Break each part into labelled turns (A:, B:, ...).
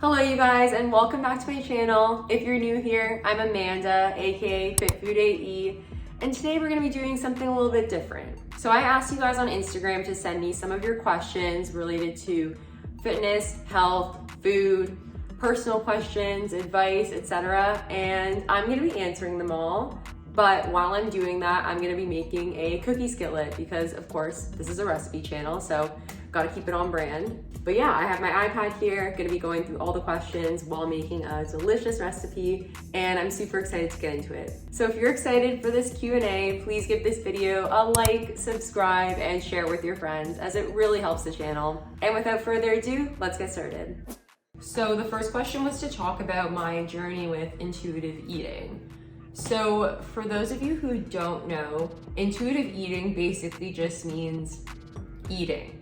A: Hello you guys, and welcome back to my channel. If you're new here, I'm Amanda, aka Fit Food AE, and today we're gonna be doing something a little bit different. So I asked you guys on Instagram to send me some of your questions related to fitness, health, food, personal questions, advice, etc. And I'm gonna be answering them all. But while I'm doing that, I'm gonna be making a cookie skillet because of course, this is a recipe channel, so gotta keep it on brand. But yeah, I have my iPad here, gonna be going through all the questions while making a delicious recipe, and I'm super excited to get into it. So if you're excited for this Q&A, please give this video a like, subscribe, and share with your friends as it really helps the channel. And without further ado, let's get started. So the first question was to talk about my journey with intuitive eating. So for those of you who don't know, intuitive eating basically just means eating.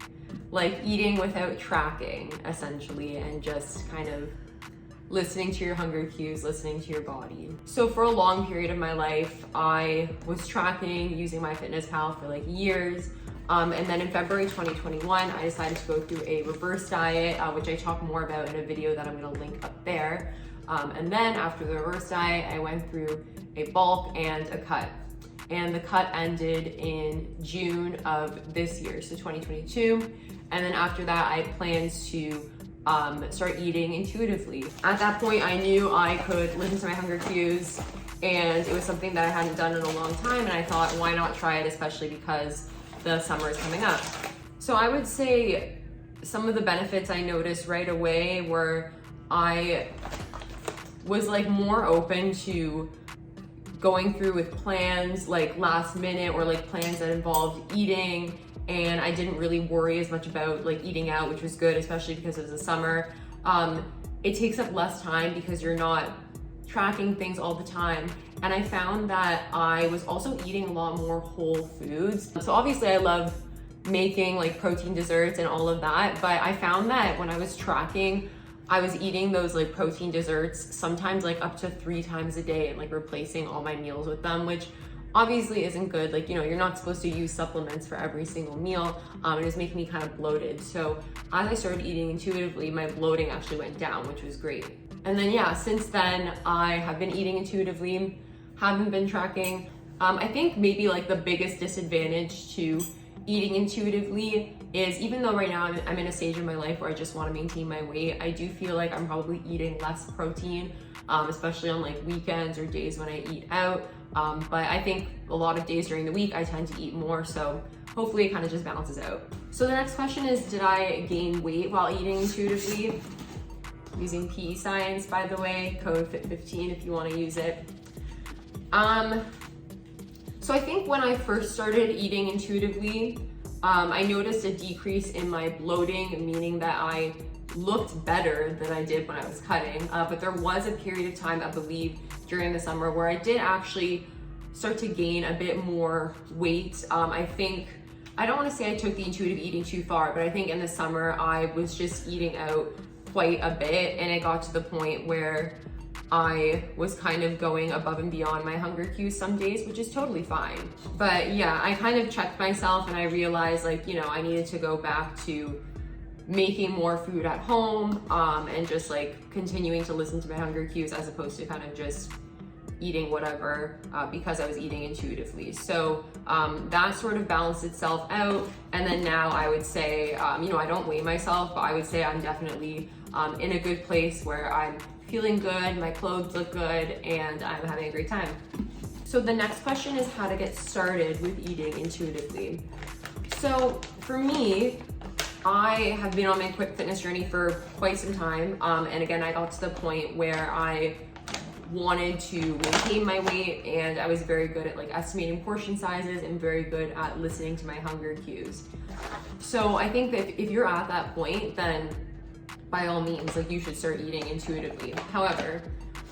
A: Like eating without tracking, essentially, and just kind of listening to your hunger cues, listening to your body. So for a long period of my life, I was tracking using MyFitnessPal for like years. And then in February 2021, I decided to go through a reverse diet, which I talk more about in a video that I'm gonna link up there. And then after the reverse diet, I went through a bulk and a cut. And the cut ended in June of this year, so 2022. And then after that, I planned to start eating intuitively. At that point, I knew I could listen to my hunger cues, and it was something that I hadn't done in a long time, and I thought, why not try it, especially because the summer is coming up. So I would say some of the benefits I noticed right away were I was like more open to going through with plans like last minute or like plans that involved eating, and I didn't really worry as much about like eating out, which was good, especially because it was the summer. It takes up less time because you're not tracking things all the time. And I found that I was also eating a lot more whole foods. So obviously I love making like protein desserts and all of that, but I found that when I was tracking, I was eating those like protein desserts sometimes like up to 3 times a day and like replacing all my meals with them, which obviously isn't good. Like, you know, you're not supposed to use supplements for every single meal. It was making me kind of bloated. So as I started eating intuitively, my bloating actually went down, which was great. And then yeah, since then I have been eating intuitively, haven't been tracking. I think maybe like the biggest disadvantage to eating intuitively is, even though right now I'm in a stage of my life where I just want to maintain my weight, I do feel like I'm probably eating less protein, especially on like weekends or days when I eat out. But I think a lot of days during the week I tend to eat more, so hopefully it kind of just balances out. So the next question is, did I gain weight while eating intuitively? Using PE Science, by the way, code FIT15 if you want to use it. So I think when I first started eating intuitively, I noticed a decrease in my bloating, meaning that I looked better than I did when I was cutting. But there was a period of time, I believe, during the summer where I did actually start to gain a bit more weight. I think, I don't want to say I took the intuitive eating too far, but I think in the summer I was just eating out quite a bit, and it got to the point where I was kind of going above and beyond my hunger cues some days, which is totally fine. But yeah, I kind of checked myself and I realized, like, you know, I needed to go back to making more food at home, and just like continuing to listen to my hunger cues as opposed to kind of just eating whatever because I was eating intuitively. So that sort of balanced itself out. And then now I would say, you know, I don't weigh myself, but I would say I'm definitely in a good place where I'm feeling good, my clothes look good, and I'm having a great time. So the next question is how to get started with eating intuitively. So for me, I have been on my quick fitness journey for quite some time. And again, I got to the point where I wanted to maintain my weight, and I was very good at like estimating portion sizes and very good at listening to my hunger cues. So I think that if you're at that point, then by all means, like, you should start eating intuitively. However,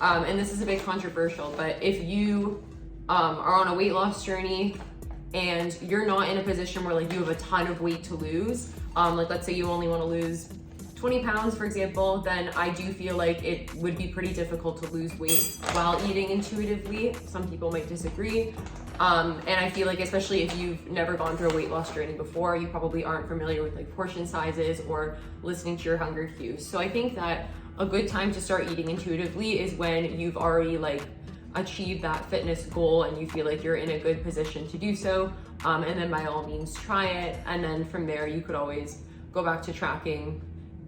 A: and this is a bit controversial, but if you are on a weight loss journey and you're not in a position where like you have a ton of weight to lose, like let's say you only want to lose 20 pounds, for example, then I do feel like it would be pretty difficult to lose weight while eating intuitively. Some people might disagree. And I feel like, especially if you've never gone through a weight loss journey before, you probably aren't familiar with like portion sizes or listening to your hunger cues. So I think that a good time to start eating intuitively is when you've already like achieved that fitness goal and you feel like you're in a good position to do so. And then by all means try it. And then from there, you could always go back to tracking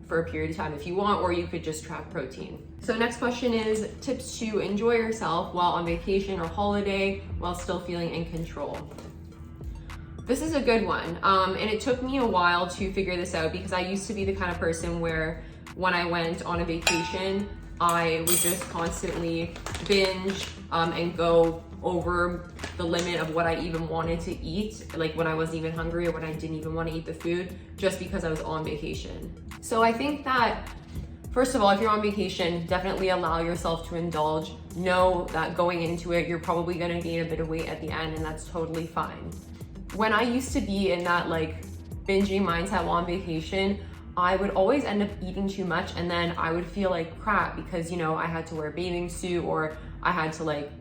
A: for a period of time if you want, or you could just track protein. So next question is tips to enjoy yourself while on vacation or holiday while still feeling in control. This is a good one. And it took me a while to figure this out because I used to be the kind of person where when I went on a vacation, I would just constantly binge and go over the limit of what I even wanted to eat, like when I wasn't even hungry or when I didn't even want to eat the food, just because I was on vacation. So I think that, first of all, if you're on vacation, definitely allow yourself to indulge. Know that going into it, you're probably going to gain a bit of weight at the end, and that's totally fine. When I used to be in that like binging mindset while on vacation, I would always end up eating too much, and then I would feel like crap because, you know, I had to wear a bathing suit or I had to like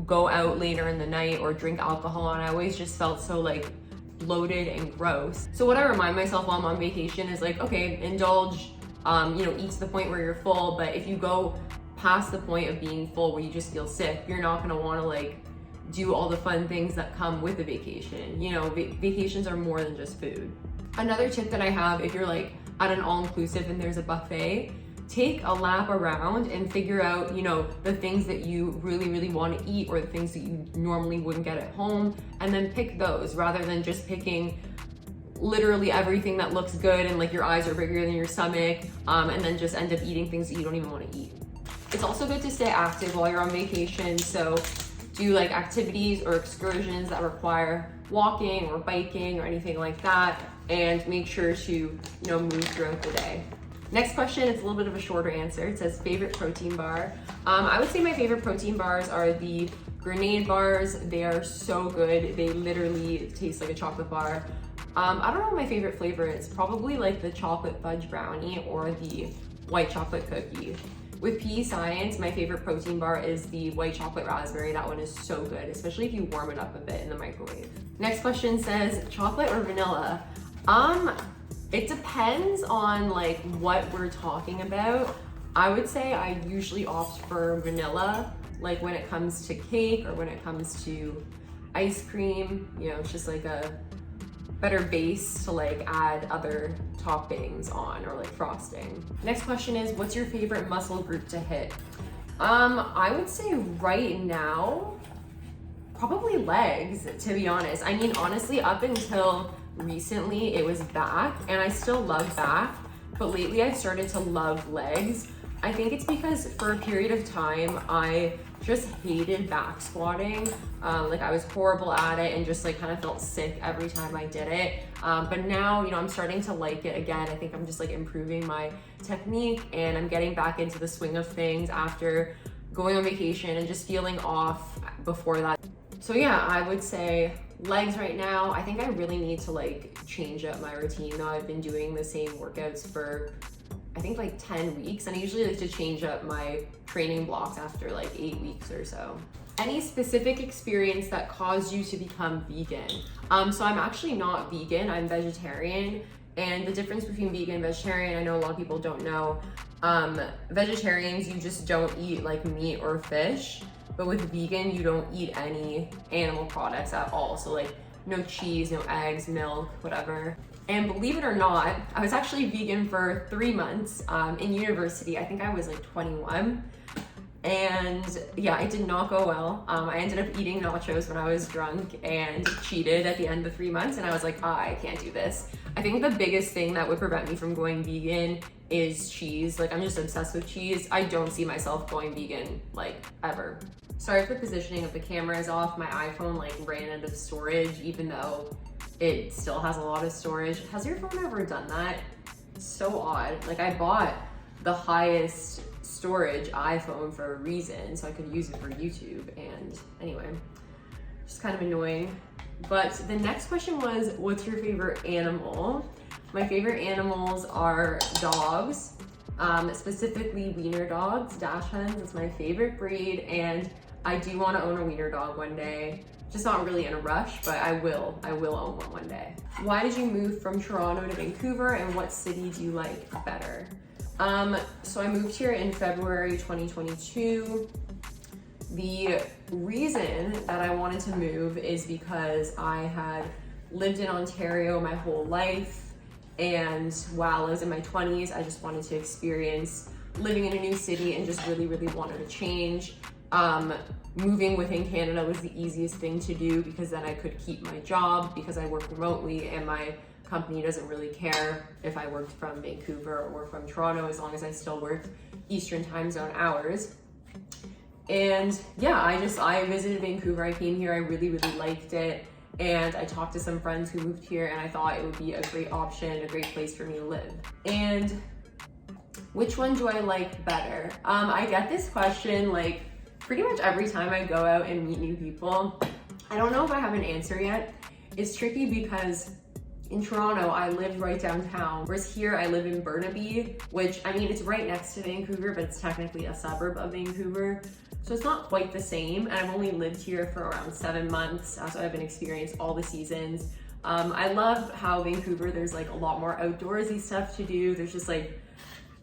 A: go out later in the night or drink alcohol, and I always just felt so like bloated and gross. So what I remind myself while I'm on vacation is like, okay, indulge, you know, eat to the point where you're full, but if you go past the point of being full where you just feel sick, you're not gonna wanna like do all the fun things that come with a vacation. You know, vacations are more than just food. Another tip that I have, if you're like at an all-inclusive and there's a buffet, take a lap around and figure out, you know, the things that you really, really want to eat or the things that you normally wouldn't get at home, and then pick those rather than just picking literally everything that looks good and like your eyes are bigger than your stomach, and then just end up eating things that you don't even want to eat. It's also good to stay active while you're on vacation, so do like activities or excursions that require walking or biking or anything like that, and make sure to, you know, move throughout the day. Next question, it's a little bit of a shorter answer. It says favorite protein bar. I would say my favorite protein bars are the grenade bars. They are so good. They literally taste like a chocolate bar. I don't know what my favorite flavor is. Probably like the chocolate fudge brownie or the white chocolate cookie. With PE Science, my favorite protein bar is the white chocolate raspberry. That one is so good, especially if you warm it up a bit in the microwave. Next question says chocolate or vanilla? It depends on like what we're talking about. I would say I usually opt for vanilla, like when it comes to cake or when it comes to ice cream. You know, it's just like a better base to like add other toppings on or like frosting. Next question is, what's your favorite muscle group to hit? I would say right now, probably legs, to be honest. I mean, honestly, up until recently it was back, and I still love back, but lately I've started to love legs. I think it's because for a period of time I just hated back squatting. Like I was horrible at it and just like kind of felt sick every time I did it. But now, you know, I'm starting to like it again. I think I'm just like improving my technique and I'm getting back into the swing of things after going on vacation and just feeling off before that. So yeah, I would say legs right now. I think I really need to like change up my routine though. I've been doing the same workouts for I think like 10 weeks, and I usually like to change up my training blocks after like 8 weeks or so. Any specific experience that caused you to become vegan? So I'm actually not vegan, I'm vegetarian. And the difference between vegan and vegetarian, I know a lot of people don't know. Vegetarians, you just don't eat like meat or fish. But with vegan, you don't eat any animal products at all. So like no cheese, no eggs, milk, whatever. And believe it or not, I was actually vegan for 3 months in university. I think I was like 21. And yeah, it did not go well. I ended up eating nachos when I was drunk and cheated at the end of the 3 months. And I was like, I can't do this. I think the biggest thing that would prevent me from going vegan is cheese. Like I'm just obsessed with cheese. I don't see myself going vegan like ever. Sorry if the positioning of the camera is off. My iPhone like ran out of storage even though it still has a lot of storage. Has your phone ever done that? It's so odd. Like I bought the highest storage iPhone for a reason so I could use it for YouTube, and anyway, just kind of annoying. But the next question was, what's your favorite animal? My favorite animals are dogs, specifically wiener dogs. Dachshunds is my favorite breed, and I do want to own a wiener dog one day. Just not really in a rush, but I will own one day. Why did you move from Toronto to Vancouver, and what city do you like better? So I moved here in February 2022. The reason that I wanted to move is because I had lived in Ontario my whole life, and while I was in my 20s, I just wanted to experience living in a new city and just really, really wanted to change. Moving within Canada was the easiest thing to do because then I could keep my job because I work remotely and my company doesn't really care if I worked from Vancouver or from Toronto as long as I still work Eastern time zone hours. And yeah, I visited Vancouver. I came here, I really, really liked it. And I talked to some friends who moved here and I thought it would be a great option, a great place for me to live. And which one do I like better? I get this question like pretty much every time I go out and meet new people. I don't know if I have an answer yet. It's tricky because in Toronto, I lived right downtown, whereas here I live in Burnaby, which, I mean, it's right next to Vancouver, but it's technically a suburb of Vancouver. So it's not quite the same, and I've only lived here for around 7 months, so I've been experiencing all the seasons. I love how Vancouver, there's like a lot more outdoorsy stuff to do. There's just like,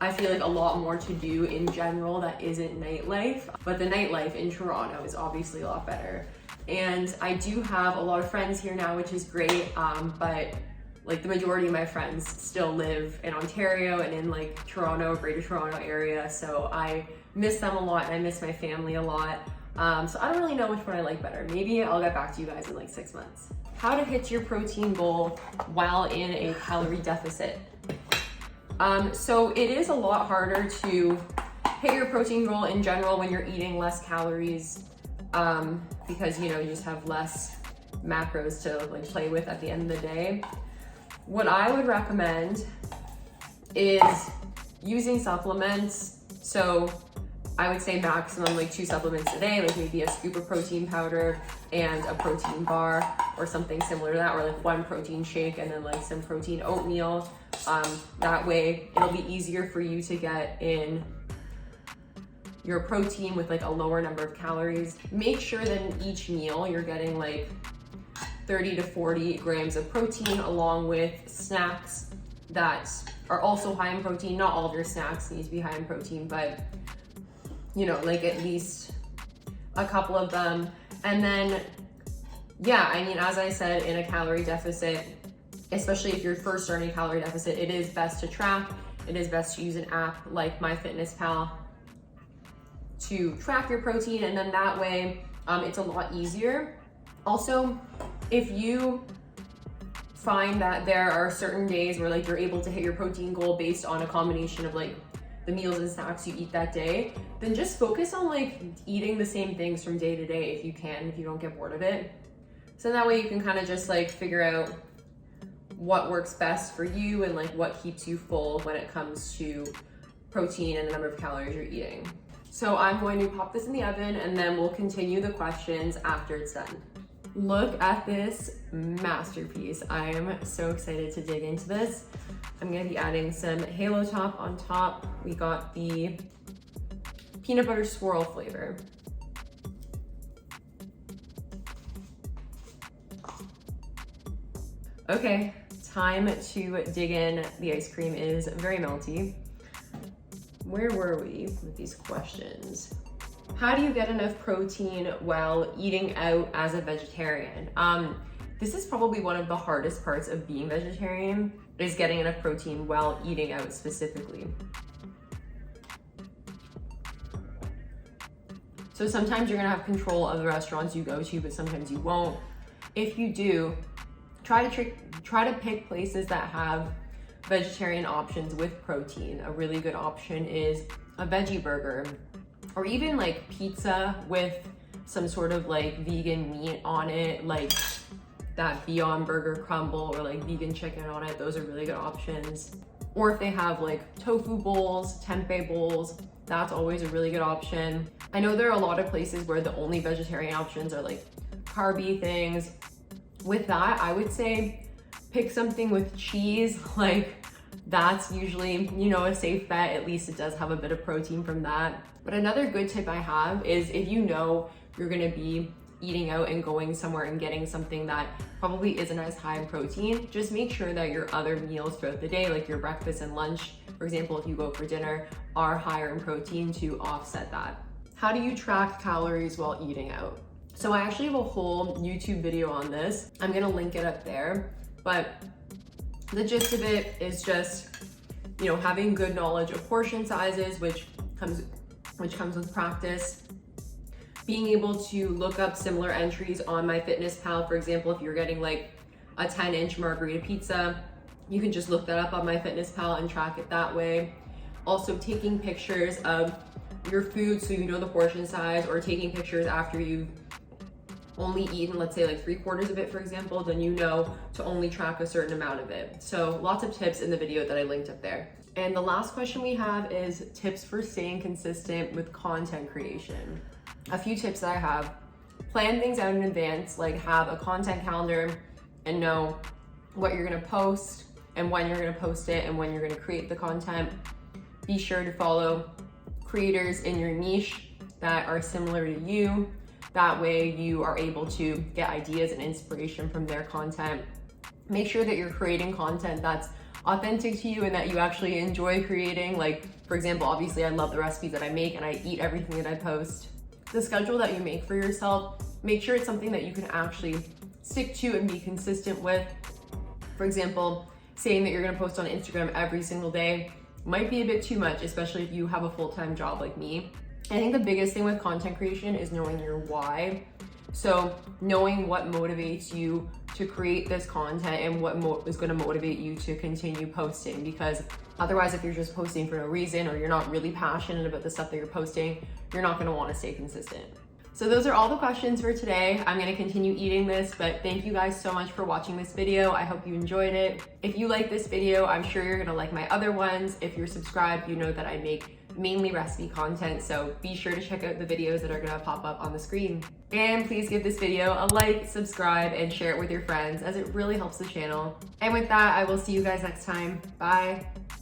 A: I feel like a lot more to do in general that isn't nightlife, but the nightlife in Toronto is obviously a lot better. And I do have a lot of friends here now, which is great, but like the majority of my friends still live in Ontario and in like Toronto, Greater Toronto area, so I miss them a lot and I miss my family a lot. So I don't really know which one I like better. Maybe I'll get back to you guys in like 6 months. How to hit your protein goal while in a calorie deficit. So it is a lot harder to hit your protein goal in general when you're eating less calories, because you just have less macros to like play with at the end of the day. What I would recommend is using supplements. So I would say maximum like 2 supplements a day, like maybe a scoop of protein powder and a protein bar or something similar to that, or like 1 protein shake and then like some protein oatmeal. That way it'll be easier for you to get in your protein with like a lower number of calories. Make sure that in each meal you're getting like 30 to 40 grams of protein along with snacks that are also high in protein. Not all of your snacks need to be high in protein, but like at least a couple of them. And then, yeah, I mean, as I said, in a calorie deficit, especially if you're first starting a calorie deficit, it is best to track. It is best to use an app like MyFitnessPal to track your protein, and then that way it's a lot easier. Also, if you find that there are certain days where like you're able to hit your protein goal based on a combination of like the meals and snacks you eat that day, then just focus on like eating the same things from day to day if you can, if you don't get bored of it. So that way you can kind of just like figure out what works best for you and like what keeps you full when it comes to protein and the number of calories you're eating. So I'm going to pop this in the oven and then we'll continue the questions after it's done. Look at this masterpiece. I am so excited to dig into this. I'm gonna be adding some Halo Top on top. We got the peanut butter swirl flavor. Okay, time to dig in. The ice cream is very melty. Where were we with these questions? How do you get enough protein while eating out as a vegetarian? This is probably one of the hardest parts of being vegetarian, is getting enough protein while eating out specifically. So sometimes you're gonna have control of the restaurants you go to, but sometimes you won't. If you do, try to pick places that have vegetarian options with protein. A really good option is a veggie burger, or even like pizza with some sort of like vegan meat on it, like that Beyond Burger crumble or like vegan chicken on it. Those are really good options. Or if they have like tofu bowls, tempeh bowls, that's always a really good option. I know there are a lot of places where the only vegetarian options are like carby things. With that, I would say pick something with cheese. Like that's usually, a safe bet. At least it does have a bit of protein from that. But another good tip I have is if you know you're gonna be eating out and going somewhere and getting something that probably isn't as high in protein, just make sure that your other meals throughout the day, like your breakfast and lunch, for example, if you go for dinner, are higher in protein to offset that. How do you track calories while eating out? So I actually have a whole YouTube video on this. I'm gonna link it up there, but the gist of it is just, having good knowledge of portion sizes, which comes with practice. Being able to look up similar entries on MyFitnessPal. For example, if you're getting like a 10-inch margarita pizza, you can just look that up on MyFitnessPal and track it that way. Also taking pictures of your food so you know the portion size, or taking pictures after you've only eaten, let's say like 3/4 of it, for example, then you know to only track a certain amount of it. So lots of tips in the video that I linked up there. And the last question we have is tips for staying consistent with content creation. A few tips that I have: plan things out in advance, like have a content calendar and know what you're gonna post and when you're gonna post it and when you're gonna create the content. Be sure to follow creators in your niche that are similar to you. That way you are able to get ideas and inspiration from their content. Make sure that you're creating content that's authentic to you and that you actually enjoy creating. Like, for example, obviously I love the recipes that I make and I eat everything that I post. The schedule that you make for yourself, make sure it's something that you can actually stick to and be consistent with. For example, saying that you're gonna post on Instagram every single day might be a bit too much, especially if you have a full-time job like me. I think the biggest thing with content creation is knowing your why. So knowing what motivates you to create this content and what is going to motivate you to continue posting, because otherwise, if you're just posting for no reason or you're not really passionate about the stuff that you're posting, you're not going to want to stay consistent. So those are all the questions for today. I'm going to continue eating this, but thank you guys so much for watching this video. I hope you enjoyed it. If you like this video, I'm sure you're going to like my other ones. If you're subscribed, you know that I make mainly recipe content, so be sure to check out the videos that are gonna pop up on the screen. And please give this video a like, subscribe, and share it with your friends, as it really helps the channel. And with that, I will see you guys next time. Bye.